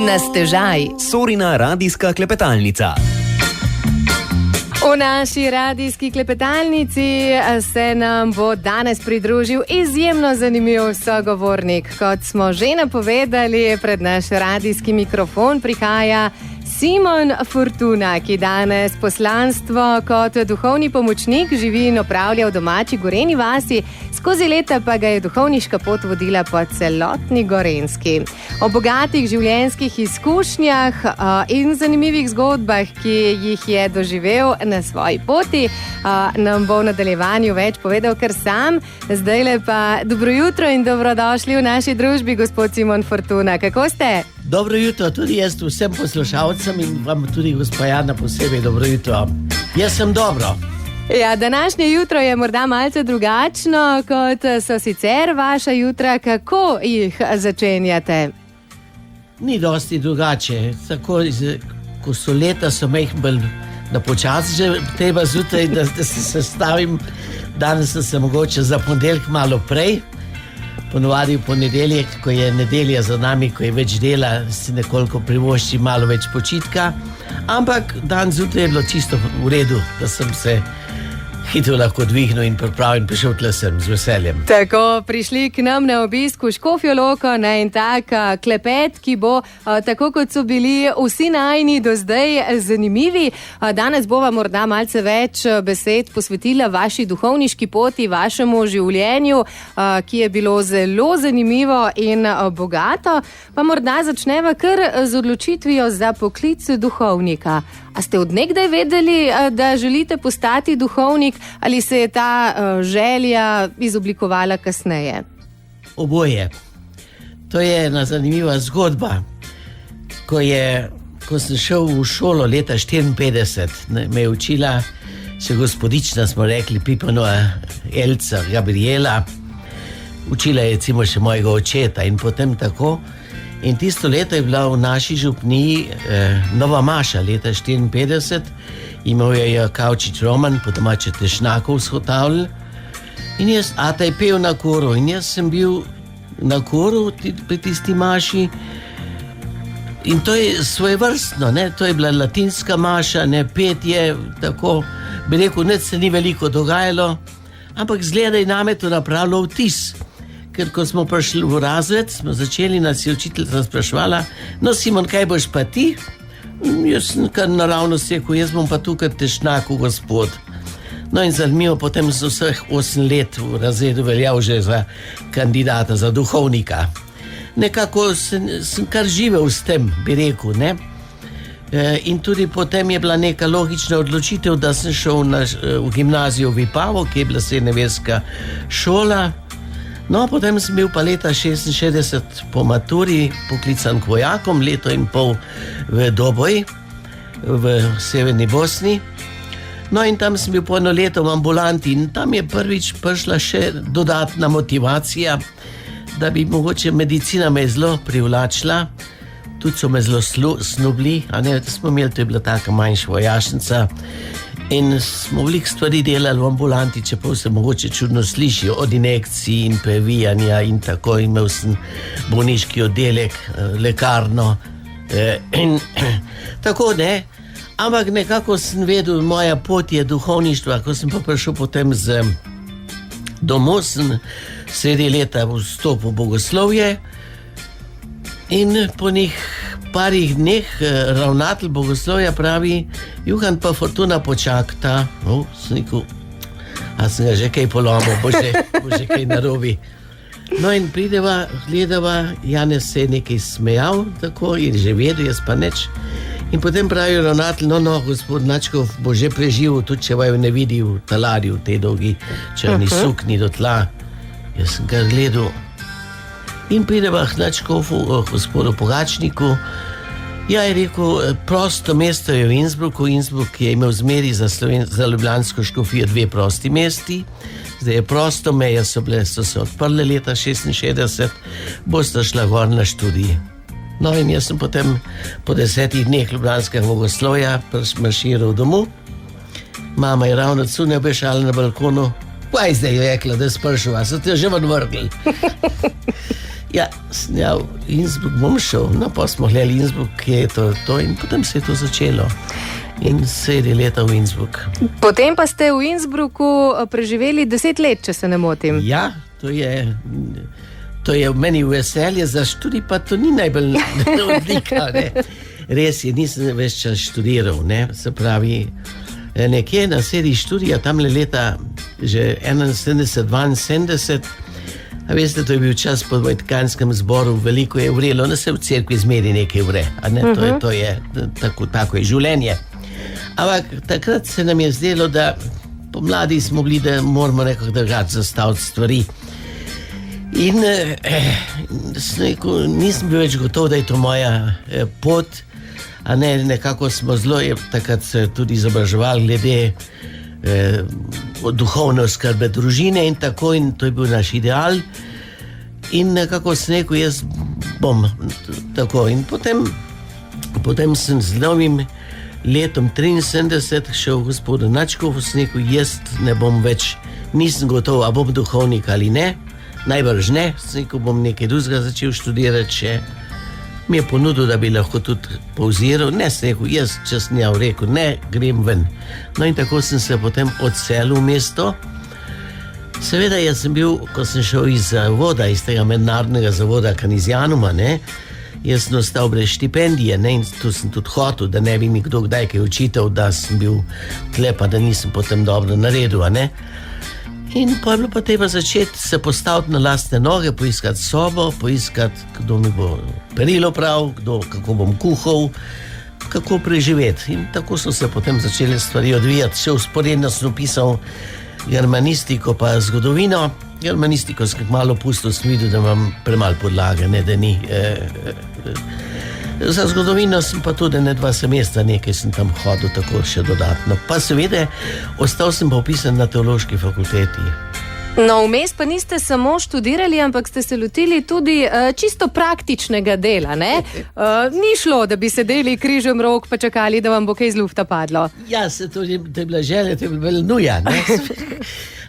Na stežaj. Sorina radijska klepetalnica. V naši radijski klepetalnici se nam bo danes pridružil izjemno zanimiv sogovornik. Kot smo že napovedali, pred naš radijski mikrofon prihaja Simon Fortuna, ki danes poslanstvo kot duhovni pomočnik živi in opravlja v domači Gorenji vasi, skozi leta pa ga je duhovniška pot vodila po celotni Gorenjski. O bogatih življenjskih izkušnjah in zanimivih zgodbah, ki jih je doživel na svoji poti, nam bo v nadaljevanju več povedal kar sam. Zdajle pa dobro jutro in dobrodošli v naši družbi, gospod Simon Fortuna. Kako ste? Dobro jutro, tudi jaz vsem poslušalcem in vam tudi gospa Jana posebej dobro jutro. Jaz sem dobro. Ja, današnje jutro je morda malce drugačno, kot so sicer vaša jutra. Kako jih začenjate? Ni dosti drugače. Tako, ko so leta, so me jih bolj na počas že treba zjutraj, da se sestavim. Danes sem se mogoče za ponedeljek malo prej. Ponovadi v ponedeljek, ko je nedelja za nami, ko je več dela, si nekoliko privošči malo več počitka. Ampak dan zjutraj je bilo čisto v redu, da sem se hitro lahko dvignil in pripravljen prišel tle sem z veseljem. Tako, prišli k nam na obisk v Škofjo Loko na en tak klepet, ki bo, tako kot so bili vsi najini do zdaj, zanimivi. Danes bova morda malce več besed posvetila vaši duhovniški poti, vašemu življenju, ki je bilo zelo zanimivo in bogato. Pa morda začneva kar z odločitvijo za poklic duhovnika. A ste od nekdaj vedeli, da želite postati duhovnik, ali se je ta želja izoblikovala kasneje? Oboje. To je ena zanimiva zgodba. Ko sem šel v šolo leta 1954, me je učila še gospodična, smo rekli, Pipanova Elca Gabriela. Učila je recimo še mojega očeta in potem tako. In tisto leto je bila v naši župniji Nova Maša, leta 1954. Imel je Kavčič Roman, po domače Tešnakov shotavljal. In jaz, ata je pel na koru. In jaz sem bil na koru pri tisti maši. In to je svojevrstno, ne? To je bila latinska maša, ne petje, tako. Bi rekel, nič se ni veliko dogajalo, ampak zgleda je name to napravilo vtis. Ker ko smo prišli v razred, smo začeli, nas je učiteljica spraševala, no Simon, kaj boš pa ti? Jaz sem kar naravno rekel, jaz bom pa tukaj Tešnaku gospod. No in zanimivo, potem sem vseh 8 let v razredu veljal že za kandidata, za duhovnika. Nekako sem kar živel s tem, bi rekel, ne? In tudi potem je bila neka logična odločitev, da sem šel v gimnazijo v Vipavo, ki je bila srednjeverska šola. No, potem sem bil pa leta 1966 po maturi poklican k vojakom, leto in pol v Doboj, v severni Bosni. No in tam sem bil po eno leto v ambulanti in tam je prvič prišla še dodatna motivacija, da bi mogoče medicina me zelo privlačila. Tudi so me zelo snubili, a ne, smo imeli, to je bila taka manjša vojašnica. In smo veliko stvari delali v ambulanti, čeprav se mogoče čudno sliši, od injekcij in previjanja in tako. Imel sem bolniški oddelek, lekarno in tako, ne. Ampak nekako sem vedel, moja pot je duhovništva. Ko sem pa prišel potem domov, sem sredi leta vstopil v bogoslovje in po njih parih dneh ravnatelj bogoslovja pravi, Juhan, pa Fortuna počakta. Sem rekel, a sem ga že kaj polomil, bo že kaj narobi. No in prideva, gledava, Janez se je nekaj smejal, tako, in že vedel, jaz pa neč. In potem pravi ravnatelj, no, gospod Načkov bo že preživel, tudi če vaju ne vidi v talarju, v tej dolgi črni sukni do tla. Jaz sem ga gledal. In prideva k Načkovu, gospodu Pogačniku. Ja, je rekel, prosto mesto je v Innsbrucku. Innsbruck je imel zmeri za ljubljansko škofijo 2 prosti mesti. Zdaj je prosto, meje so se odprle leta 1966, bosta šla gor na študij. No in jaz sem potem po 10 dneh ljubljanskega bogoslovja marširal domov. Mama je ravno cunja bešala na balkonu. Kaj zdaj je rekla, da je sprašila, so te že ven vrgli. Ja, Innsbruck bom šel, no pa smo gledali Innsbruck, kje je to in potem se je to začelo. In 7 leta v Innsbruck. Potem pa ste v Innsbrucku preživeli 10 let, če se ne motim. Ja, to je v meni veselje, za študij pa to ni najbolj odlika, ne. Res je, nisem več čas študiral, ne, se pravi, nekje na sredi študija, tamle leta že 71, 72, a veste, to je bil čas po Vatikanskem zboru, veliko je vrelo, no se v cerkvi zmeri nekaj vre, a ne, to je tako je življenje. Ampak takrat se nam je zdelo, da pomladi smo bili, da moramo nekako držati zastaviti stvari. In nisem bil več gotov, da je to moja pot, a ne, nekako smo zelo takrat se tudi izobraževali glede duhovne oskrbe družine in tako, in to je bil naš ideal. In nekako sem rekel, jaz bom tako. In potem sem z novim letom 73 šel v gospodu Načkovu, sem rekel, jaz ne bom več, nisem gotov, a bom duhovnik ali ne, najbrž ne, sem rekel, bom nekaj drugega začel študirati, če mi je ponudil, da bi lahko tudi povziral, ne, sem rekel, jaz čas njel rekel, ne, grem ven. No in tako sem se potem odselil v mesto. Seveda, jaz sem bil, ko sem šel iz zavoda, iz tega mednarodnega zavoda Canisianuma, ne, jaz sem ostal brez štipendije, ne, in tu sem tudi hotel, da ne bi mi kdo kdaj kaj učitev, da sem bil tle, pa da nisem potem dobro naredil, ne. In pa je bilo pa treba začeti se postaviti na lastne noge, poiskati sobo, poiskati, kdo mi bo perilo prav, kako bom kuhal, kako preživeti. In tako so se potem začele stvari odvijati. Še vzporedno sem opisal germanistiko pa zgodovino. Germanistiko sem malo pustil, sem videl, da imam premalo podlage, ne, da ni. Za zgodovino sem pa tudi 2 semestra nekaj sem tam hodil, tako še dodatno. Pa seveda, ostal sem pa upisan na teološki fakulteti. No, vmes pa niste samo študirali, ampak ste se lotili tudi čisto praktičnega dela, ne? Ni šlo, da bi sedeli križem rok pa čakali, da vam bo kaj z lufta padlo. Ja, to je bila želja, to je bila nuja, ne?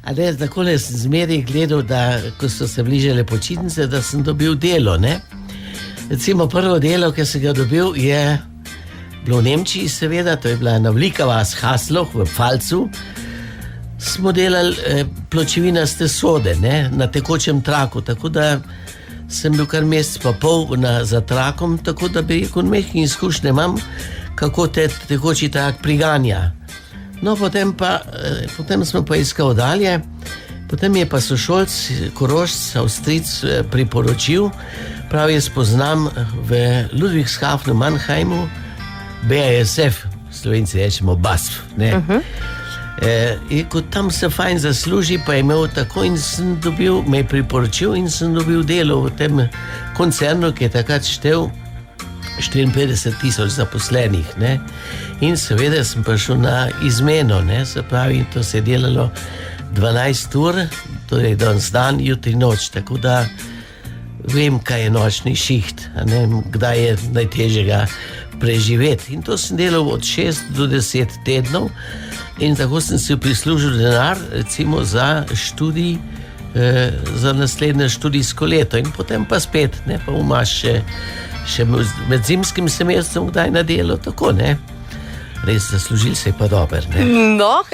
A ne, takole sem zmeraj gledal, da ko so se bližale počitnice, da sem dobil delo, ne? Recimo prvo delo, ki sem ga dobil, je bilo v Nemčiji, seveda, to je bila ena velika vas Hasloh v Pfalcu. Smo delali pločevinaste sode, ne, na tekočem traku, tako da sem bil kar mesec pa pol za trakom, tako da bi rekel, mehke izkušnje imam, kako te tekoči trak priganja. No, potem smo pa iskali dalje, potem je pa sošolc, Korošc, Avstric priporočil, pravi, jaz poznam v Ludwigshafenu, Mannheimu, BASF, Slovenci rečemo BASF, ne. In ko tam se fajn zasluži, pa je imel tako in sem dobil, me je priporočil in sem dobil delo v tem koncernu, ki je takrat štel 54,000 zaposlenih, ne. In seveda sem prišel na izmeno, ne, se pravi, to se je delalo 12 ur, torej danes dan, jutri noč, tako da vem, kaj je nočni šiht, a ne, kdaj je najtežjega preživeti. In to sem delal od 6 do 10 tednov in tako sem si prislužil denar, recimo za študij, za naslednje študijsko leto in potem pa spet, ne, pa imaš še med zimskim semestrom kdaj na delo, tako, ne. Res zaslužil se je pa dober, ne. No,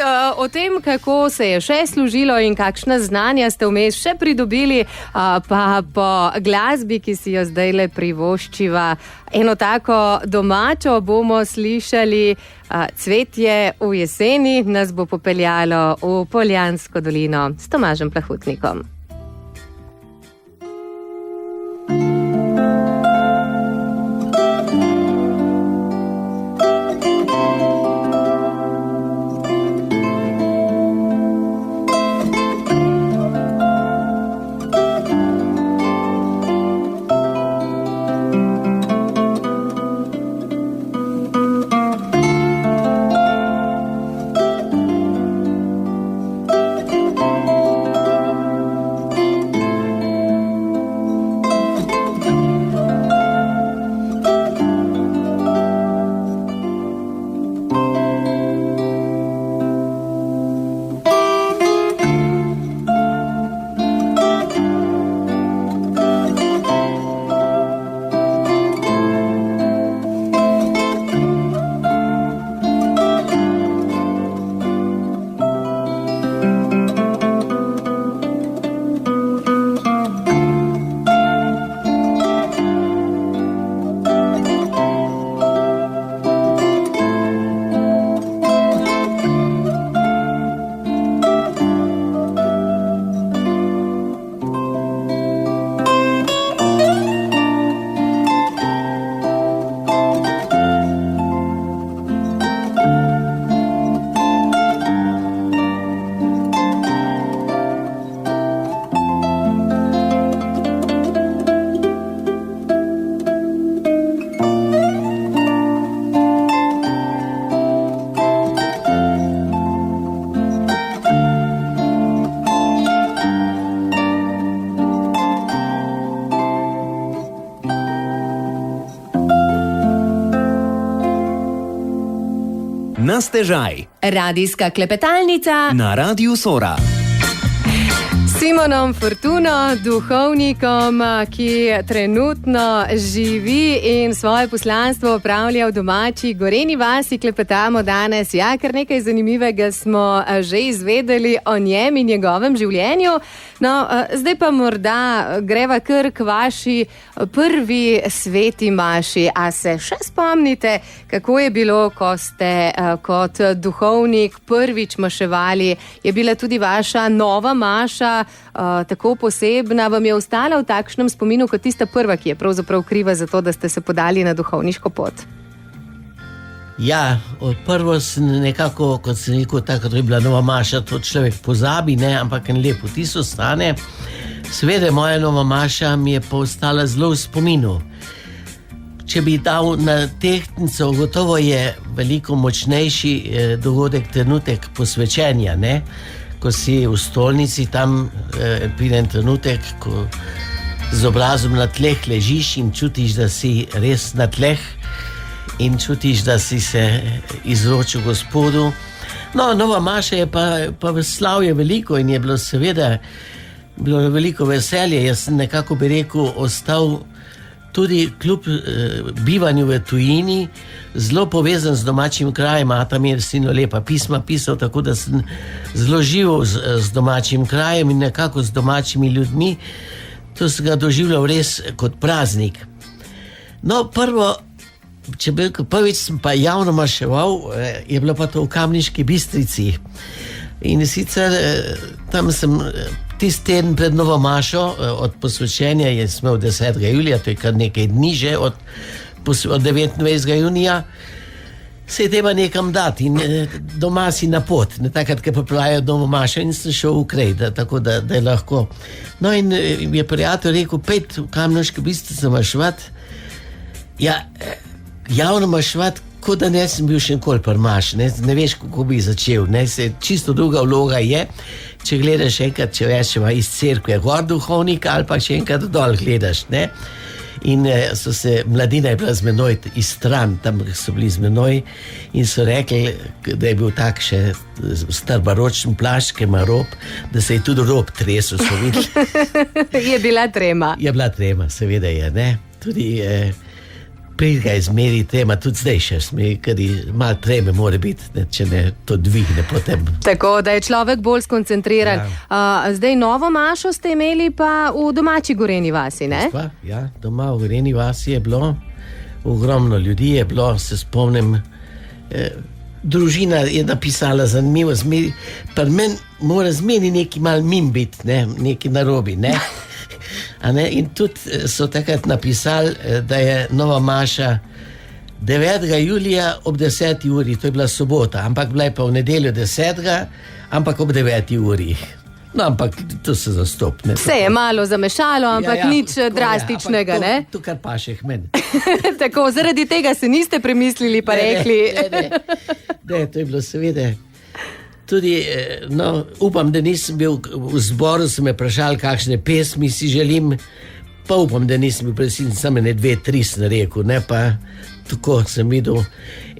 o tem, kako se je še služilo in kakšna znanja ste vmes še pridobili, pa po glasbi, ki si jo zdajle privoščiva eno tako domačo, bomo slišali Cvetje v jeseni, nas bo popeljalo v Poljansko dolino s Tomažem Plahutnikom. Na stežaj. Radijska klepetalnica Na Radiu Sora. Simonom Fortuno, duhovnikom, ki trenutno živi in svoje poslanstvo opravlja v domači Gorenji vasi, klepetamo danes. Ja, kar nekaj zanimivega smo že izvedeli o njem in njegovem življenju. No, zdaj pa morda greva kar k vaši prvi sveti maši. A se še spomnite, kako je bilo, ko ste kot duhovnik prvič maševali? Je bila tudi vaša nova maša tako posebna, vam je ostala v takšnem spominu kot tista prva, ki je pravzaprav kriva za to, da ste se podali na duhovniško pot? Ja, prvo sem nekako, kot sem rekel, tako je bila nova maša, to človek pozabi, ne, ampak en lep vtis ostane. Seveda, moja nova maša mi je pa ostala zelo v spominu. Če bi dal na tehtnico, gotovo je veliko močnejši dogodek, trenutek posvečenja, ne? Ko si v stolnici, tam pride trenutek, ko z obrazom na tleh ležiš in čutiš, da si res na tleh in čutiš, da si se izročil Gospodu. No, nova maša je pa slavje veliko in je bilo seveda veliko veselje. Jaz sem nekako, bi rekel, ostal tudi kljub bivanju v tujini zelo povezan z domačim krajem. Ata mi je sino lepa pisma pisal, tako da sem zelo živel z domačim krajem in nekako z domačimi ljudmi. To sem ga doživljal res kot praznik. No, prvič sem pa javno maševal, je bilo pa to v Kamniški Bistrici. In sicer tam sem tisti teden pred novo mašo, od posvečenja je smel 10. julija, to je kar nekaj dni že od 29. junija, se je treba nekam dati in doma si na pot, ne takrat, ko pripravljajo novo mašo, in sem šel v Krej, tako da je lahko. No in je prijatelj rekel, pejt v Kamniško Bistrico maševati. Ja, javno maševati, kot da ne sem bil še nikoli pri maši, ne veš, kako bi začel, ne, čisto druga vloga je, če gledaš enkrat, če večeva iz cerkve gor duhovnika ali pa še enkrat dol gledaš, ne. In so se, mladina je bila z menoj iz stran, tam so bili z menoj in so rekli, da je bil tak še star baročen plašč, ki ima rob, da se je tudi rob tresel, so videli. Je bila trema. Je bila trema, seveda je, ne. Tudi pridga je zmeri trema, tudi zdaj še smeri, ker malo treme mora biti, ne, če ne to dvigne potem. Tako, da je človek bolj skoncentriran. Ja. Zdaj novo mašo ste imeli pa v domači Gorenji vasi, ne? Ja, doma v Gorenji vasi je bilo, ogromno ljudi je bilo, se spomnim, družina je napisala zanimivo, pa meni mora zmeri neki mal mim biti, ne, neki narobi, ne? In tudi so takrat napisali, da je nova maša 9. julija ob 10. uri, to je bila sobota, ampak bila je pa v nedeljo 10. ampak ob 9. uri. No, ampak to se zastopne. Vse je malo zamešalo, ampak nič drastičnega, ne? To kar paše k meni. Tako, zaradi tega se niste premislili pa rekli. Ne, to je bilo seveda. Tudi, no, upam, da nisem bil v zboru, so me vprašali, kakšne pesmi si želim, pa upam, da nisem bil presinjen, samo 2-3 sem rekel, ne, pa tako sem videl.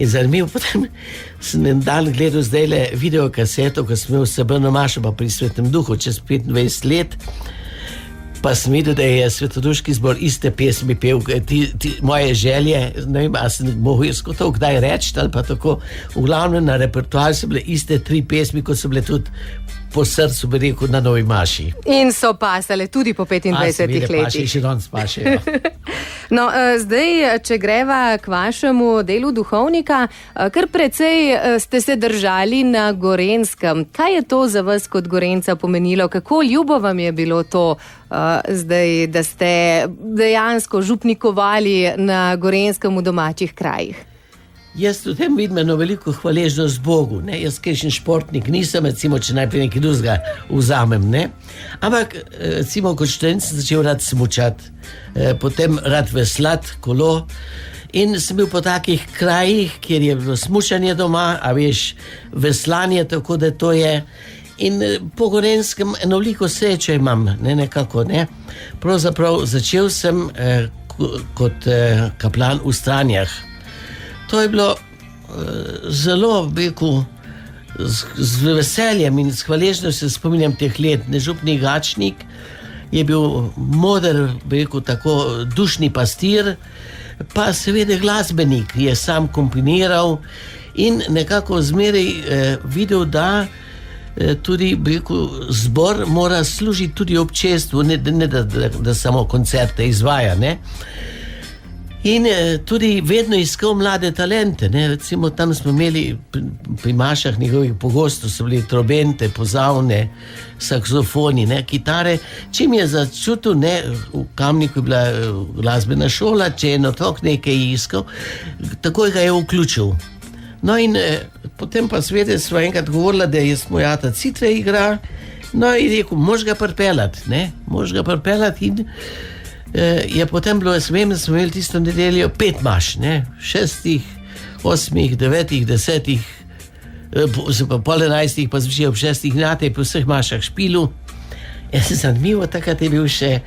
In zanimivo, potem sem en dan gledal zdajle videokaseto, ko sem imel Srebrno mašo pa pri Svetem duhu čez 25 let, pa sem videl, da je Svetoduški zbor iste pesmi pel, moje želje, ne vem, a sem mogel to kdaj reči, ali pa tako, v glavnem na repertoar so bile iste 3 pesmi, kot so bile tudi po srcu, bi rekel, na novi maši. In so pasale tudi po 25 letih. Paše, še danes pašejo. No, zdaj, če greva k vašemu delu duhovnika, kar precej ste se držali na Gorenjskem. Kaj je to za vas kot Gorenjca pomenilo? Kako ljubo vam je bilo to zdaj, da ste dejansko župnikovali na Gorenjskem v domačih krajih? Jaz v tem vidim eno veliko hvaležnost Bogu, ne? Jaz kakšen športnik nisem, recimo, če najprej nekaj drugega vzamem, ne? Ampak, recimo, kot študent sem začel rad smučati, potem rad veslati kolo in sem bil po takih krajih, kjer je bilo smučanje doma, a veš, veslanje, tako da to je. In po Gorenjskem eno veliko srečo imam, nekako, ne. Pravzaprav začel sem kot kaplan v Stranjah. To je bilo zelo, rekel, z veseljem in s hvaležnostjo se spominjam teh let. Župnik Gačnik je bil moder, rekel, tako dušni pastir, pa seveda glasbenik, je sam komponiral in nekako zmeraj videl, da tudi, rekel, zbor mora služiti tudi občestvu, ne da samo koncerte izvaja, ne. In tudi vedno iskal mlade talente, ne. Recimo tam smo imeli pri mašah njegovih pogosto so bili trobente, pozavne, saksofoni, ne, kitare. Čim je začutil, ne, v Kamniku je bila glasbena šola, če je otrok nekaj iskal, takoj ga je vključil. No in potem pa seveda sva enkrat govorila, da je moj ata citre igra, no in rekel, mož ga pripeljati, in je potem bilo, jaz vem, da smo imeli tisto nedeljo 5 maš, ne, 6, 8, 9, 10, pol 11, pa zvišaj ob 6 natej po vseh mašah špilu. Zanimivo, takrat je bil še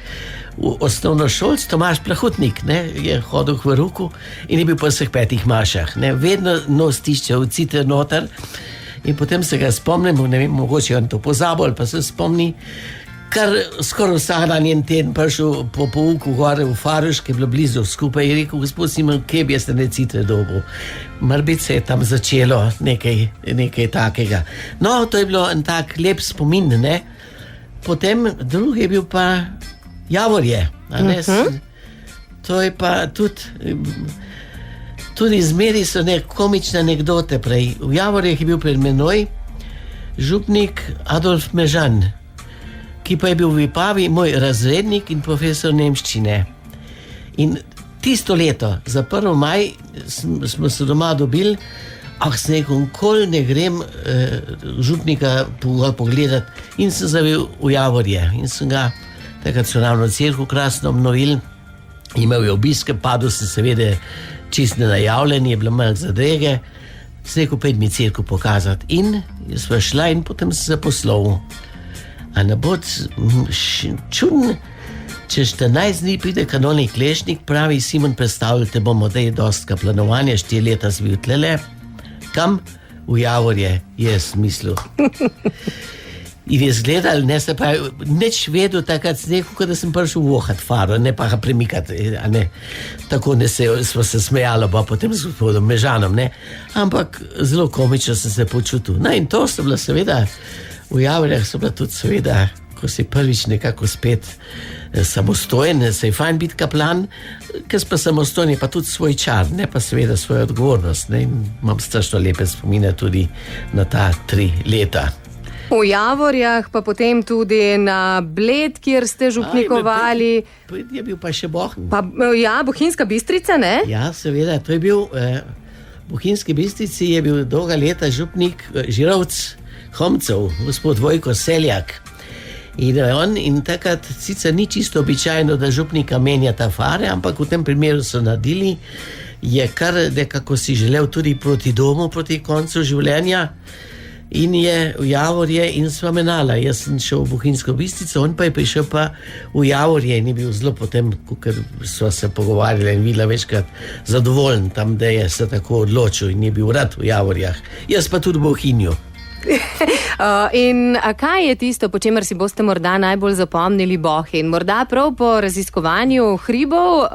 osnovnošolc Tomaž Plahutnik, ne, je hodil v Ruku in je bil po vseh 5 mašah, ne, vedno nos tišče v citre noter in potem se ga spomnim, ne vem, mogoče on to pozabil ali pa se spomni, kar skoraj vsak dan en teden prišel po pouku gore v Faruš, ki je bilo blizu skupaj in rekel, gospod Simon, kje bi jaz ne citre dobil? Morbiti se je tam začelo nekaj takega. No, to je bilo en tak lep spomin, ne. Potem drugi je bil pa Javorje, a ne? To je pa tudi zmeri so komične anekdote prej. V Javorjeh je bil pred menoj župnik Adolf Mežan, ki pa je bil v Vipavi moj razrednik in profesor nemščine. In tisto leto, za 1. maj, smo se doma dobili, sem rekel, nikoli ne grem župnika pogledati in sem zavil v Javorje. In sem ga, takrat so ravno cerkev krasno obnovili, imel je obiske, padel sem seveda čist nenajavljen, je bilo malo zadrege, sem rekel, pojdi mi cerkev pokazati. In sva šla in potem sem se poslovil. A ne bo čudno, če 14 dni pride kanonik Lešnik, pravi Simon, predstavljate bomo, da je dostka planovanja, 4 leta si bil tlele. Kam? V Javorje, jaz mislil. In je zgledal, ne se pravi, neč vedel takrat nekaj, da sem prišel vohat faro, ne pa ga premikati, a ne. Tako ne smo se smejali, pa potem s gospodom Mežanom, ne. Ampak zelo komično sem se počutil. No in to so bila seveda, v Javorjah so bila tudi seveda, ko si prvič nekako spet samostojen, se je fajn biti kaplan, ker pa samostojen je pa tudi svoj čar, ne pa seveda svojo odgovornost, ne, in imam strašno lepe spomine tudi na ta 3 leta. V Javorjah, pa potem tudi na Bled, kjer ste župnikovali. Je bil pa še Bohinj. Ja, Bohinjska Bistrica, ne? Ja, seveda, to je bil, v Bohinjski Bistrici je bil dolga leta župnik Žirovc Homcev, gospod Vojko Seljak. In takrat sicer ni čisto običajno, da župnika menjata fare, ampak v tem primeru so naredili, je kar nekako si želel tudi proti domu, proti koncu življenja in je v Javorje in sva menala. Jaz sem šel v Bohinjsko Bistrico, on pa je prišel pa v Javorje in je bil zelo potem, ker sva se pogovarjali in videla večkrat zadovoljen tam, da je se tako odločil in je bil rad v Javorjah. Jaz pa tudi v Bohinju. In kaj je tisto, po čemer si boste morda najbolj zapomnili Bohinj? Morda prav po raziskovanju hribov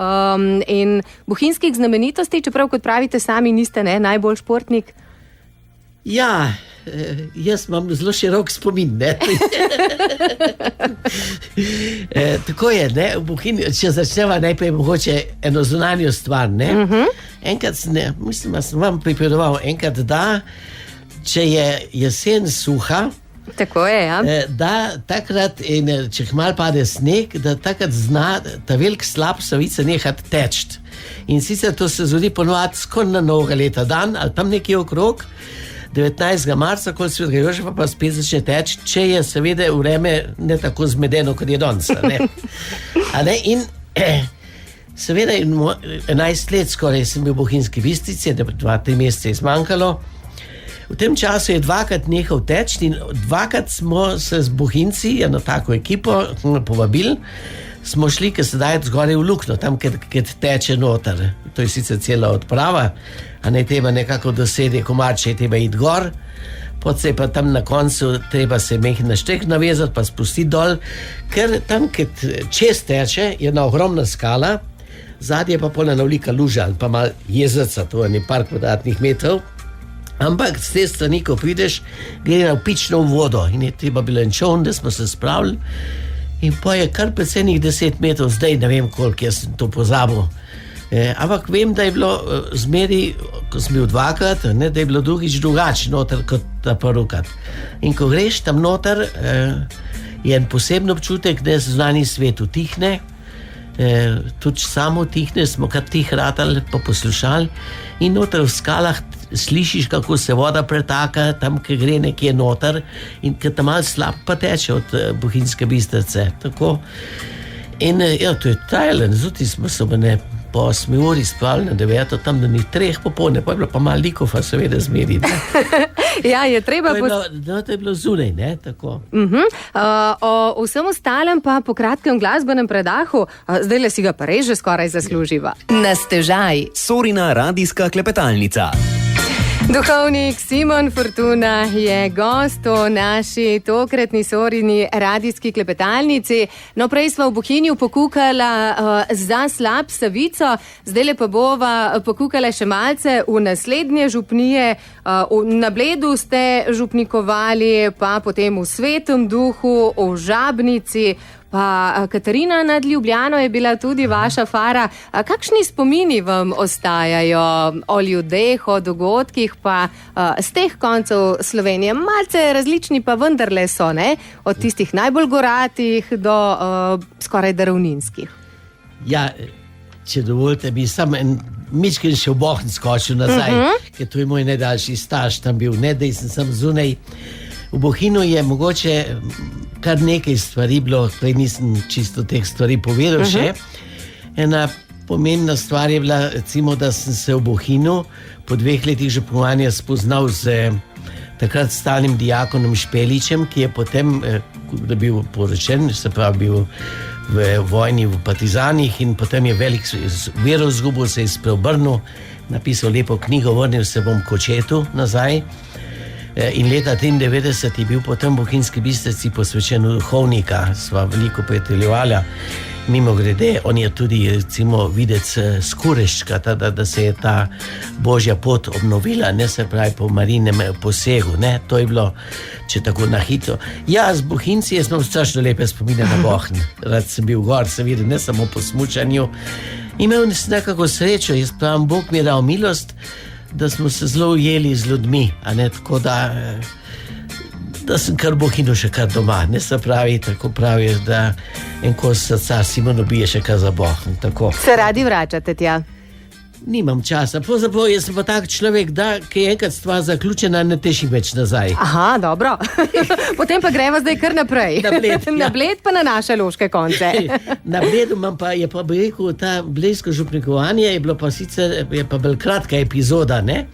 in bohinjskih znamenitosti, čeprav kot pravite sami niste najbolj športnik? Ja, jaz imam zelo širok spomin, ne. Tako je, ne, v Bohinju, če začneva najprej mogoče eno zunanjo stvar, ne. Enkrat mislim, da sem vam pripovedoval, enkrat če je jesen suha, tako je, ja. Da takrat, če malo pade sneg, da takrat zna ta velik slap Savica nehati teči. In sicer to se zgodi ponovadi skoraj na novega leta dan, ali tam nekje okrog 19. marca, ko Svetega Jožefa pa spet začne teči, če je seveda vreme ne tako zmedeno, kot je danes. In seveda 11 let skoraj sem bil v Bohinjski Bistrici, 2-3 mesece je zmanjkalo. V tem času je 2krat nehal teči in 2krat smo se z Bohinjci, eno tako ekipo, povabili, smo šli, ker se daje zgoraj v lukno, tam, kjer teče noter. To je sicer cela odprava, a ne treba nekako dosedi komarče, je treba iti gor, potem pa tam na koncu treba se mehna štek navezati, pa spustiti dol, ker tam, kjer čez teče, je ena ogromna skala, zadnje pa polna navlika luža, pa malo jezerca, to je par kvadratnih metrov, ampak z te strani, ko prideš, gre na vpično vodo in je treba bilo en čovn, da smo se spravili. In pa je kar predvsejnih 10 metrov, zdaj ne vem koliko, jaz sem to pozabil. Ampak vem, da je bilo zmeri, ko sem bil dvakrat, ne, da je bilo drugič drugače noter kot ta prvokrat. In ko greš tam noter, je en poseben občutek, da se zunanji svet utihne, tudi samo utihne, smo kar tih ratali, pa poslušali in noter v skalah slišiš, kako se voda pretaka, tam, ki gre nekje noter in ki tam malo slab pa teče od Bohinjske Bistrice. Tako. In ja, to je Thailand, zjutraj smo se po 8 uri spravili na 9, tam do 3 popoldne, pa je bilo pa malo likova, seveda zmeri. Ja, je treba... To je bilo zunaj, ne, tako. O vsem ostalem pa po kratkem glasbenem predahu, zdaj le si ga pa res že skoraj zasluživa. Na stežaj. Sorina radijska klepetalnica. Duhovnik Simon Fortuna je gost v naši tokratni Sorini radijski klepetalnici. No, prej sva v Bohinju pokukala za slab Savico, zdaj pa bova pokukala še malce v naslednje župnije. Na Bledu ste župnikovali, pa potem v Svetem Duhu, v Žabnici, pa Katarina nad Ljubljano je bila tudi vaša fara. Kakšni spomini vam ostajajo o ljudeh, o dogodkih, pa z teh koncev Slovenije? Malce različni pa vendarle so, ne? Od tistih najbolj goratih do skoraj ravninskih. Ja, če dovolite, bi sam en mičken še v Bohinj skočil nazaj, ker to je moj najdaljši staž tam bil, ne, da sem sam zunaj. V Bohinju je mogoče kar nekaj stvari bilo, prej nisem čisto teh stvari povedal še. Ena pomembna stvar je bila, recimo, da sem se v Bohinju po 2 letih župovanja spoznal z takrat stalnim diakonom Špeličem, ki je potem bil poročen, se pravi bil v vojni v partizanih in potem je velik vero izgubil, se je spreobrnil, napisal lepo knjigo, vrnil se bom k očetu nazaj. In leta 1993 je bil potem v Bohinjski Bistrici posvečen duhovnika, sva veliko prijateljevali. Mimo grede, on je tudi recimo videc Skureščka, da se je ta božja pot obnovila, ne, se pravi po Marinem posegu, ne, to je bilo, če tako na hitro. Ja, z Bohinjci jaz imam strašno lepe spomine na Bohinj, rad sem bil gor, seveda, ne samo po smučanju. Imel sem nekako srečo, jaz pravim, Bog mi je dal milost, da smo se zelo ujeli z ljudmi, a ne, tako da sem kar Bohinju še kar doma, ne, se pravi, tako pravi, da en kos srca Simon ubije še kar za Bohinj, tako. Se radi vračate tja? Nimam časa, pravzaprav jaz sem pa tak človek, da, ki je enkrat stvar zaključena, ne teši več nazaj. Aha, dobro. Potem pa greva zdaj kar naprej. Na Bled, ja. Na Bled pa na naše loške konce. Na Bledu imam pa, je pa bi rekel, ta blejsko župnikovanje je bilo pa sicer, je pa bolj kratka epizoda, ne.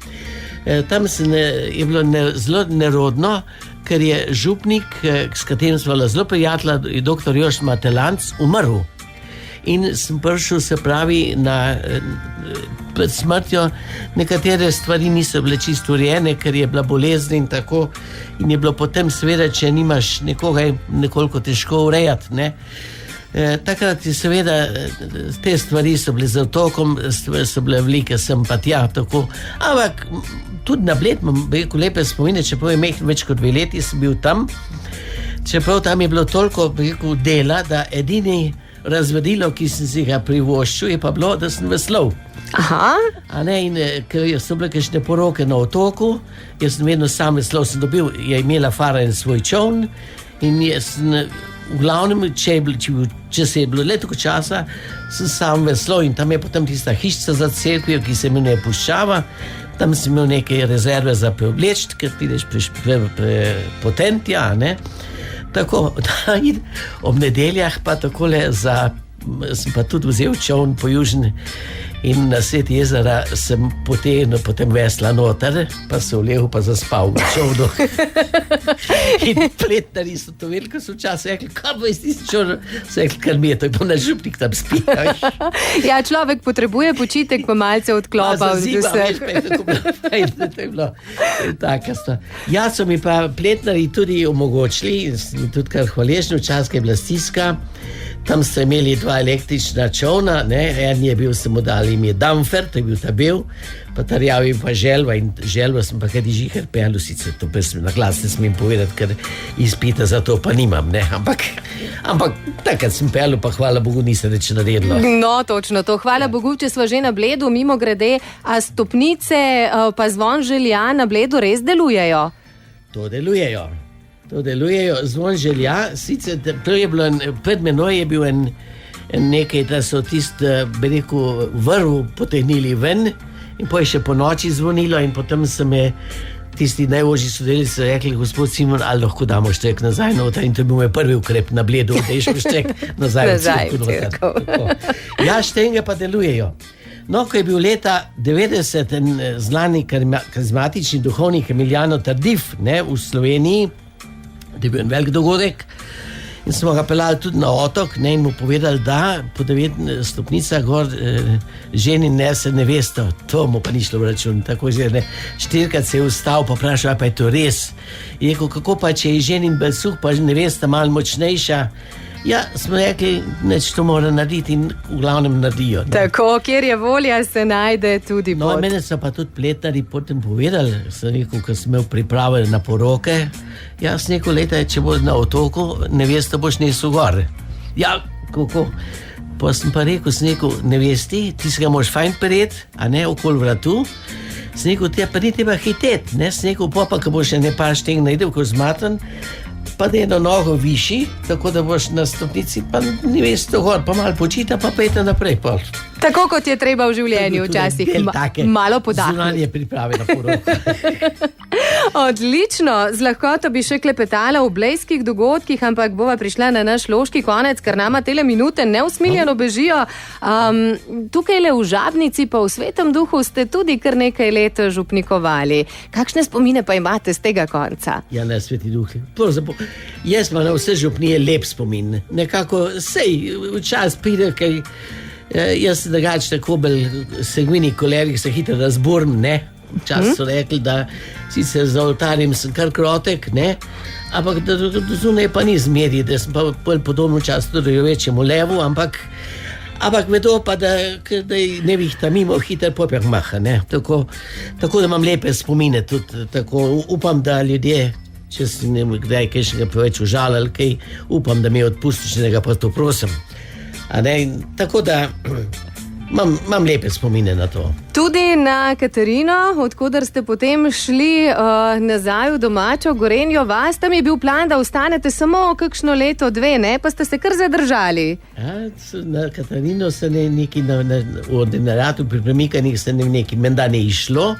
Tam je bilo zelo nerodno, ker je župnik, s katerim smo zelo prijatelja, dr. Jošt Matelanc, umrl. In sem prišel, se pravi, pred smrtjo nekatere stvari niso bile čisto urejene, ker je bila bolezen in tako. In je bilo potem seveda, če nimaš nekoga, nekoliko težko urejati, ne. Takrat je seveda, te stvari so bile z otokom, so bile velike sem pa tja, tako. Ampak tudi na Bled imam lepe spomine, čeprav je mehn več kot 2 leti sem bil tam. Čeprav tam je bilo toliko dela, da edini razvedilo, ki sem si ga privoščil, je pa bilo, da sem veslal. Aha. A ne, in ker so bile kakšne poroke na otoku, jaz sem vedno sam veslal, sem dobil, je imela fara en svoj čovn in jaz sem v glavnem, če se je bilo letko časa, sem sam veslal in tam je potem tista hišica za cerkvijo, ki se imenuje Puščava, tam sem imel neke rezerve za preobleč, ker prideš potentja, ne. Tako, da ob nedeljah pa takole sem pa tudi vzel čovn po južni In na svet jezera sem potem vesla noter, pa se vlekel, pa zaspal v čovnu. In pletnari so to veliko so včasih rekli, kaj bo iz tisti čovn? So rekli, kar mi je, to je na župnik tam spi. Ja, človek potrebuje počitek, pa malce odklopa od vseh. To je bilo taka stvar. Ja, so mi pa pletnari tudi omogočili, in sem tudi kar hvaležen, včasih je bila stiska. Tam so imeli 2 električna čovna, ne? En je bil, sem mu dal ime Damfer, to je bil ta bel, pa ta rjavi pa Želva, in Želva sem pa kaj dižihar pelil, sicer to na glas ne smem povedati, ker izpita za to pa nimam, ne? Ampak takrat sem pelil, pa hvala Bogu nisem reč naredilo. No, točno to. Hvala Bogu, če smo že na Bledu, mimo grede, a stopnice pa zvon Želja na Bledu res delujejo? To delujejo, zvon Želja, sicer to je bilo, pred menoj je bil en nekaj, da so bi rekel, vrv potegnili ven in potem še po noči zvonilo in potem se me tisti najožji sodelavci rekli, gospod Simon, ali lahko damo štrek nazaj noter, in to je bil moj prvi ukrep na Bledu, da je šel štrek nazaj v cerkev. Ja, štenge pa delujejo. No, ko je bil leta 90 en znani karizmatični duhovnik Emiliano Tardif, ne, v Sloveniji, da je bil en velik dogodek, in smo ga pelali tudi na otok, ne, in mu povedali, da po 9 stopnicah gor ženi nese nevesto. To mu pa ni šlo v račun. Tako že 4krat se je vstal, pa vprašal, pa je to res. Je rekel, kako pa, če je ženin belsuh, pa nevesta malo močnejša. Ja, smo rekli, neč to mora narediti, in v glavnem naredijo. No. Tako, kjer je volja, se najde tudi pot. No, mene so pa tudi pletnari potem povedali, sem rekel, ko sem imel priprave na poroke, ja, sem rekel, leta, če boš na otoku, nevesta boš nesel gor. Ja, kako? Pa sem pa rekel, nevesti, ti se ga moš fajn peret, a ne okoli vratu, sem rekel, ti pa ni treba hitet, ne, sem rekel, pa ko boš ne par šteng najdel, ko zmatan, pa da eno nogo viši, tako da boš na stopnici, pa nevesto gor, pa malo počita, pa pejte naprej. Pol. Tako kot je treba v življenju včasih malo podahniti. Zunanje priprave na poroko. Odlično, z lahkoto bi še klepetala o blejskih dogodkih, ampak bova prišla na naš loški konec, ker nama tele minute neusmiljeno bežijo. Tukaj le v Žabnici, pa v Svetem Duhu ste tudi kar nekaj let župnikovali. Kakšne spomine pa imate z tega konca? Ja, na Sveti Duh. Jaz imam na vse župnije lep spomin. Nekako sej, včas pride, kaj jaz se drugače tako bolj segmini kolerih se hitro razburm, ne? Včas so rekli, da sicer za oltarjem sem kar krotek, ne? Ampak da zunaj pa ni zmeri, da sem pa bolj podobno čas tudi večjemu levu, ampak vedo pa, da ne vihta mimo hiter popeh maha, ne? Tako da imam lepe spomine tudi, tako upam, da ljudje, če si ne kdaj kaj še preveč užalil, kaj upam, da mi je odpustičnega, pa to prosim. A ne, tako da imam lepe spomine na to. Tudi na Katarino, odkudar ste potem šli nazaj v domačo Gorenjo vas, tam je bil plan, da ostanete samo kakšno leto, 2, ne? Pa ste se kar zadržali. Ja, na Katarino se neki v ordinaratu pri premikanjih se neki menda ne išlo.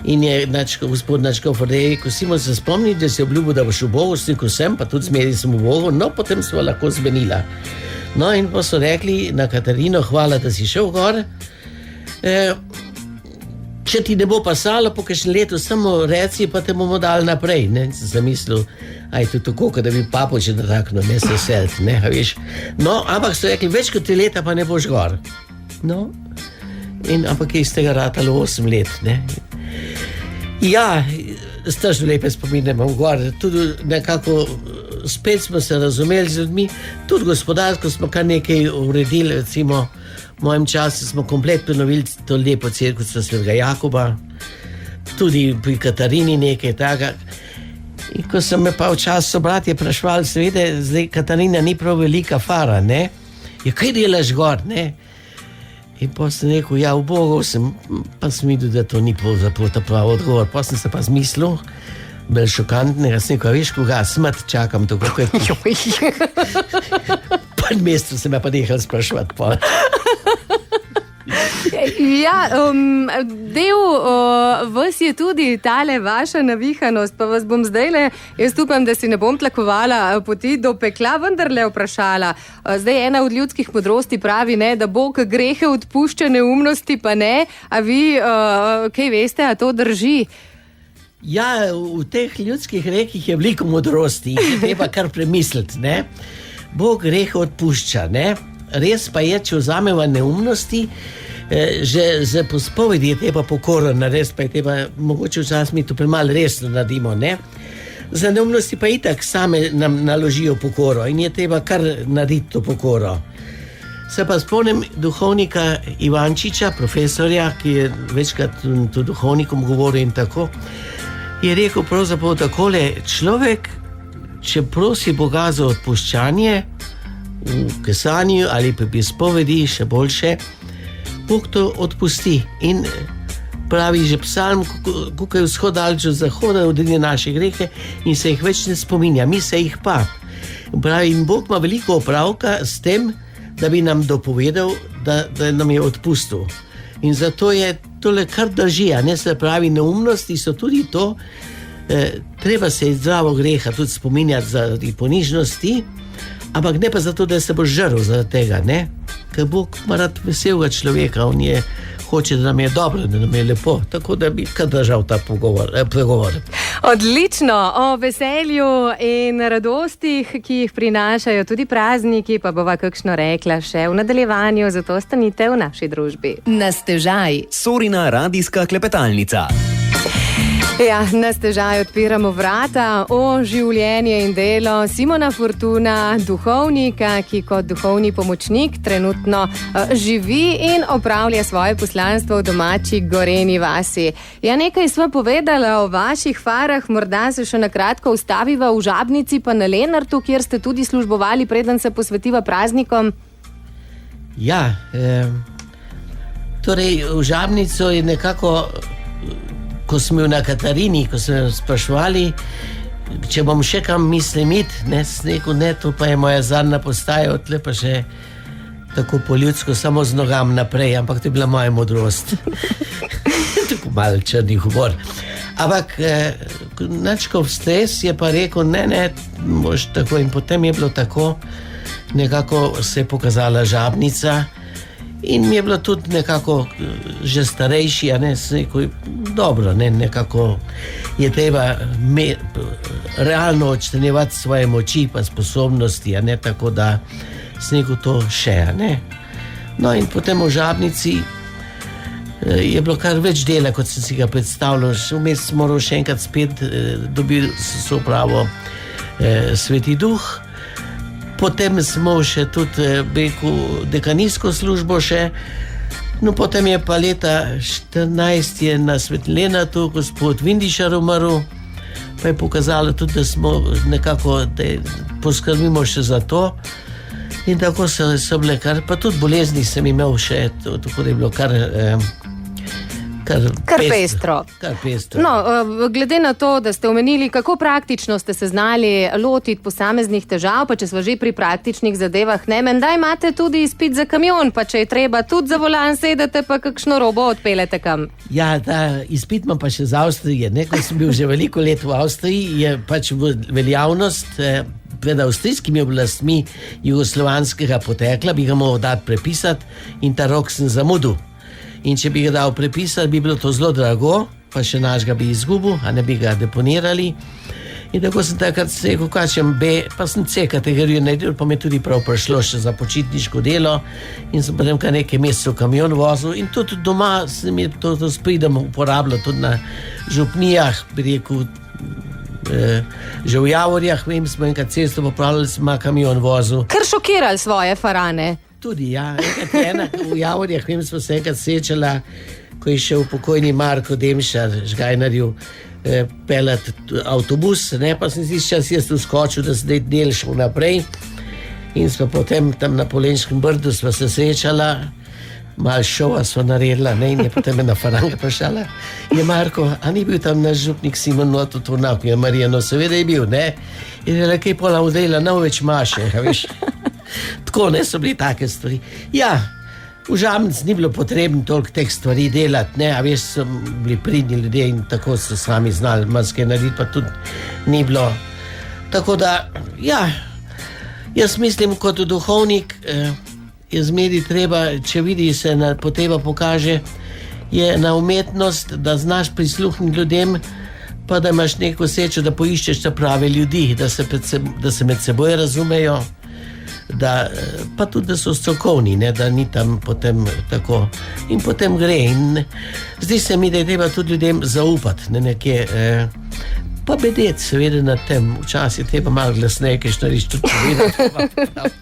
In je gospod Načkov rekel, Simon, se spomni, da si obljubil, da boš v Bogu, sliko sem, pa tudi smeri sem v Bogu, no, potem smo lahko zmenila. No, in pa so rekli na Katarino, hvala, da si šel gor. Če ti ne bo pasalo, po kakšnem letu samo reci, pa te bomo dali naprej. Ne? Sem zamislil, aj to tako, da bi papo če nataknil, ne se veseliti, ne, veš. No, ampak so rekli, več kot 3 leta pa ne boš gor. No, ampak je iz tega ratalo 8 let, ne. Ja, strašno lepe spomine imam gor, tudi nekako spet smo se razumeli z ljudmi, tudi gospodarsko smo kar nekaj uredili, recimo v mojem času smo komplet prenovili to lepo cerkvico Svetega Jakoba, tudi pri Katarini nekaj takega. In ko so me pa včasih so bratje vprašali, seveda, zdaj Katarina ni prav velika fara, ne? Ja, kaj delaš gor, ne? In pa sem rekel, ja, v Bogu sem, pa sem videl, da to ni ta pravi odgovor. Pa sem se pa zmislil, bolj šokantnega, sem rekel, veš, koga smrt čakam, tako kot ti. Pa mesto se me pa nehal spraševati. Ja, del vas je tudi tale vaša navihanost, pa vas bom zdajle, jaz upam, da si ne bom tlakovala poti do pekla, vendarle vprašala. Zdaj ena od ljudskih modrosti pravi, ne, da Bog grehe odpušča, neumnosti pa ne, a vi kaj veste, a to drži? Ja, v teh ljudskih rekih je veliko modrosti in je treba kar premisliti, ne. Bog grehe odpušča, ne. Res pa je, če vzameva neumnosti, že za pospovedi je treba pokoro narediti, pa je treba, mogoče včasih mi to premalo resno naredimo, ne. Za neumnosti pa itak same nam naložijo pokoro in je treba kar narediti to pokoro. Se pa spomnim duhovnika Ivančiča, profesorja, ki je večkrat tudi duhovnikom govoril in tako, je rekel pravzaprav takole: človek, če prosi Boga za odpuščanje v kesanju ali pa pri spovedi, še boljše, Bog to odpusti. In pravi že psalm, kako je vzhod daleč od zahoda, odrinja naše grehe in se jih več ne spominja, mi se jih pa. Pravi, in Bog ima veliko opravka s tem, da bi nam dopovedal, da nam je odpustil. In zato je tole kar drži, a ne, se pravi, neumnosti so tudi to, treba se zdravo greha tudi spominjati zaradi ponižnosti, ampak ne pa zato, da se bo žrl zaradi tega, ne, ker Bog ima rad veselega človeka, on je hoče, da nam je dobro, da nam je lepo, tako da bi kar držal ta pregovor. Odlično, o veselju in radostih, ki jih prinašajo tudi prazniki, pa bova kakšno rekla še v nadaljevanju, zato ostanite v naši družbi. Na stežaj. Sorina radijska klepetalnica. Ja, na stežaj odpiramo vrata o življenje in delo Simona Fortuna, duhovnika, ki kot duhovni pomočnik trenutno živi in opravlja svoje poslanstvo v domači Gorenji vasi. Ja, nekaj sva povedala o vaših farah, morda se še na kratko ustaviva v Žabnici pa na Lenartu, kjer ste tudi službovali, preden se posvetiva praznikom. Ja, torej v Žabnico je nekako, ko smo na Katarini, ko smo sprašvali, če bom še kam mislim iti, ne, snegu ne, to pa je moja zadnja postaja, odtle pa še tako po ljudsko, samo z nogam naprej, ampak to je bila moja modrost. Tako malo črni humor. Ampak načkov stres je pa rekel, ne, mož tako, in potem je bilo tako, nekako se je pokazala Žabnica. In mi je bilo tudi nekako že starejši, a ne, dobro, ne, nekako je treba realno odštenjevati svoje moči pa sposobnosti, a ne, tako da snegu to še, a ne. No in potem v Žabnici je bilo kar več dela, kot sem si ga predstavljal, vmes smo morali še enkrat spet dobili sopravo Sveti Duh. Potem smo še tudi dekanijsko službo še, no potem je pa leta 14 je na Svetem Lenartu gospod Vindišar umrl, pa je pokazalo tudi, da smo nekako, da poskrbimo še za to in tako so bile kar, pa tudi bolezni sem imel še, tako da je bilo kar pestro. No, glede na to, da ste omenili, kako praktično ste se znali lotiti posameznih težav, pa če smo že pri praktičnih zadevah, ne, menda imate tudi izpit za kamion, pa če je treba tudi za volan sedete, pa kakšno robo odpeljete kam. Ja, ta izpit imam pa še z Avstrije, ne, ko sem bil že veliko let v Avstriji, je pač veljavnost pred avstrijskimi oblastmi jugoslovanskega potekla, bi ga moral dati prepisati in ta rok sem zamudil. In če bi ga dal prepisati, bi bilo to zelo drago, pa še našega bi izgubil, a ne bi ga deponirali. In tako sem takrat se rekel, kačem B, pa sem C kategorijo naredil, pa mi je tudi prav prišlo še za počitniško delo in sem potem kar nekaj mesecev kamion vozil in tudi doma se mi to s pridom uporabljal, tudi na župnijah, bi rekel, že v Javorjah, vem, smo enkrat cesto popravljali, sem kamion vozil. Kar šokirali svoje farane. Tudi, ja, enkrat v Javorjah, vem, smo se enkrat srečala, ko je šel pokojni Marko Demšar, Žgajnarju, peljati avtobus, ne, pa sem si čas jaz uskočil, da sem del šel naprej in smo potem tam na Polenškem Brdu smo se srečala, malo šova smo naredila, ne, in je potem ena faranga vprašala, je Marko, a ni bil tam naš župnik Simon Noto Tornak, je Marija, no seveda je bil, ne, in je nekaj pola vdela, no več maše, veš. Tako, ne, so bili take stvari. Ja, v Žamnici ni bilo potrebno toliko teh stvari delati, ne, a veš, so bili pridni ljudje in tako so sami znali marsikaj narediti, pa tudi ni bilo. Tako da, ja, jaz mislim, kot duhovnik, je zmeri treba, če vidi se na potreba pokaže, je na umetnost, da znaš prisluhniti ljudem, pa da imaš neko srečo, da poiščeš te prave ljudi, da se med seboj razumejo, pa tudi, da so strokovni, ne, da ni tam potem tako. In potem gre. In zdi se mi, da je treba tudi ljudem zaupati, ne nekje, pa bedeti seveda na tem. Včasih je treba malo glasneje, kaj šnoriš tudi povedati.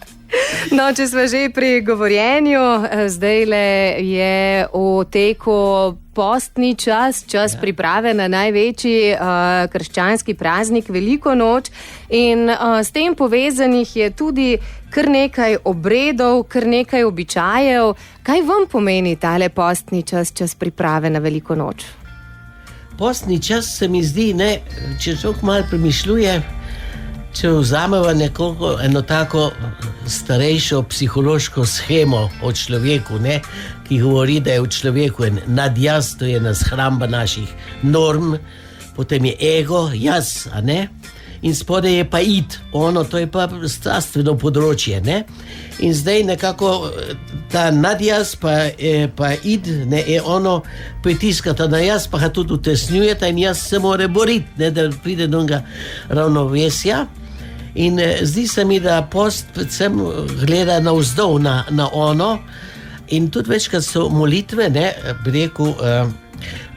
No, če smo že pri govorjenju, zdajle je v teku postni čas priprave na največji krščanski praznik Veliko noč in s tem povezanih je tudi kar nekaj obredov, kar nekaj običajev. Kaj vam pomeni tale postni čas priprave na Veliko noč? Postni čas se mi zdi, ne, če človek malo premišljuje, če vzameva nekoliko eno tako starejšo psihološko shemo o človeku, ne, ki govori, da je v človeku en nadjaz, to je ena shramba naših norm, potem je ego, jaz, a ne, in spodaj je pa id, ono, to je pa strastveno področje, ne, in zdaj nekako ta nadjaz pa id, ne, je ono, pritiskata na jaz, pa ga tudi utesnjujeta in jaz se more boriti, ne, da pride do njega ravnovesja. In zdi se mi, da post predvsem gleda navzdol na ono in tudi večkrat so molitve, ne, bi rekel,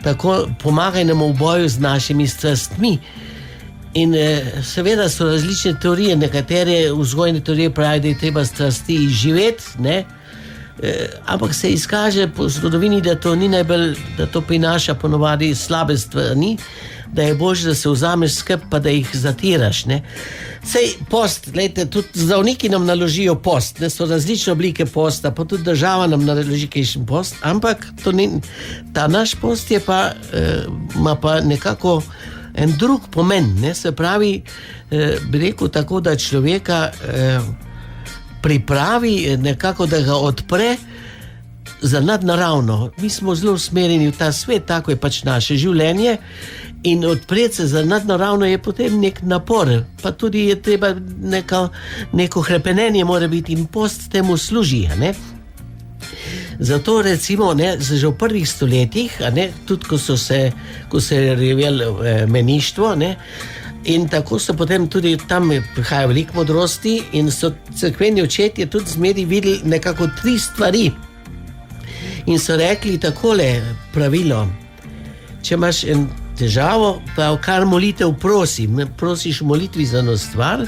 tako pomagaj nam v boju z našimi strastmi. In seveda so različne teorije, nekatere vzgojne teorije pravijo, da je treba strasti izživeti, ne, ampak se izkaže po zgodovini, da to ni najbolj, da to prinaša ponovadi slabe stvari, da je božje, da se vzameš skrb, pa da jih zatiraš, ne. Sej post, gledajte, tudi zdravniki nam naložijo post, ne, so različne oblike posta, pa tudi država nam naloži kakšen post, ampak to ni, ta naš post je pa, ima pa nekako en drug pomen, ne, se pravi, bi rekel tako, da človeka pripravi nekako, da ga odpre za nadnaravno. Mi smo zelo usmerjeni v ta svet, tako je pač naše življenje in odpreti se za nadnaravno je potem nek napor, pa tudi je treba neko hrepenenje mora biti in post temu služi, ne. Zato recimo, ne, že v prvih stoletjih, ne, tudi ko se je razvijalo meništvo, ne, in tako so potem tudi tam prihaja veliko modrosti in so cerkveni očetje tudi zmeri videli nekako 3 stvari in so rekli takole pravilo: če imaš en težavo, pa kar molitev prosiš v molitvi za eno stvar,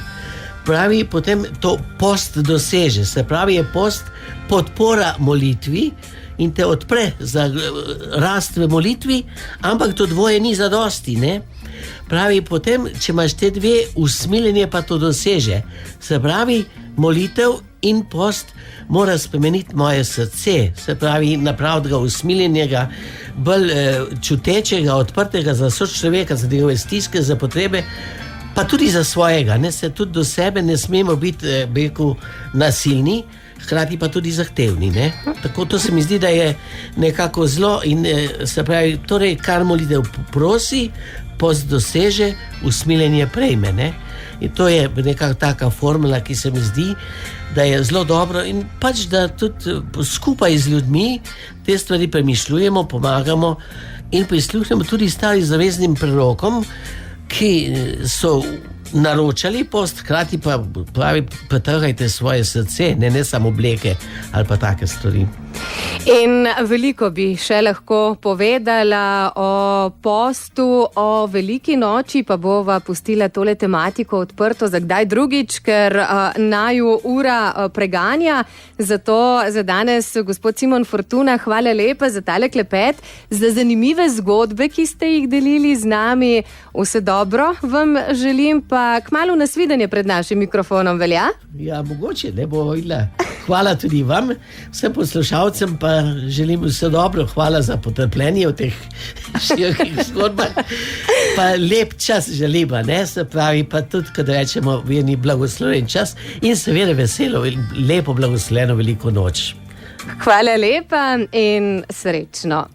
pravi, potem to post doseže, se pravi, je post podpora molitvi in te odpre za rast v molitvi, ampak to dvoje ni zadosti, ne. Pravi, potem, če imaš te dve, usmiljenje pa to doseže. Se pravi, molitev in post mora spremeniti moje srce, se pravi, napraviti ga usmiljenega, bolj čutečega, odprtega za sočloveka, za njegove stiske, za potrebe, pa tudi za svojega, ne, se tudi do sebe ne smemo biti, bi rekel, nasilni, hkrati pa tudi zahtevni, ne. Tako to se mi zdi, da je nekako zelo in se pravi, torej, kar molitev prosi, post doseže, usmiljenje prejme, ne. In to je nekako taka formula, ki se mi zdi, da je zelo dobro in pač, da tudi skupaj z ljudmi te stvari premišljujemo, pomagamo in prisluhnemo tudi starim zaveznim prerokom, ki so naročali post, hkrati pa pravi, pretrgajte svoje srce, ne samo obleke ali pa take stvari. In veliko bi še lahko povedala o postu, o veliki noči, pa bova pustila tole tematiko odprto za kdaj drugič, ker naju ura preganja. Zato za danes, gospod Simon Fortuna, hvala lepa za tale klepet, za zanimive zgodbe, ki ste jih delili z nami. Vse dobro vam želim, pa kmalu nasvidenje pred našim mikrofonom, velja? Ja, mogoče, ne bo videla. Hvala tudi vam, vsem poslušalcem pa želim vse dobro, hvala za potrpljenje v teh širokih zgodbah, pa lep čas želim, ne, se pravi, pa tudi, kad rečemo, verni blagosloven čas in seveda veselo, lepo blagosloveno veliko noč. Hvala lepa in srečno.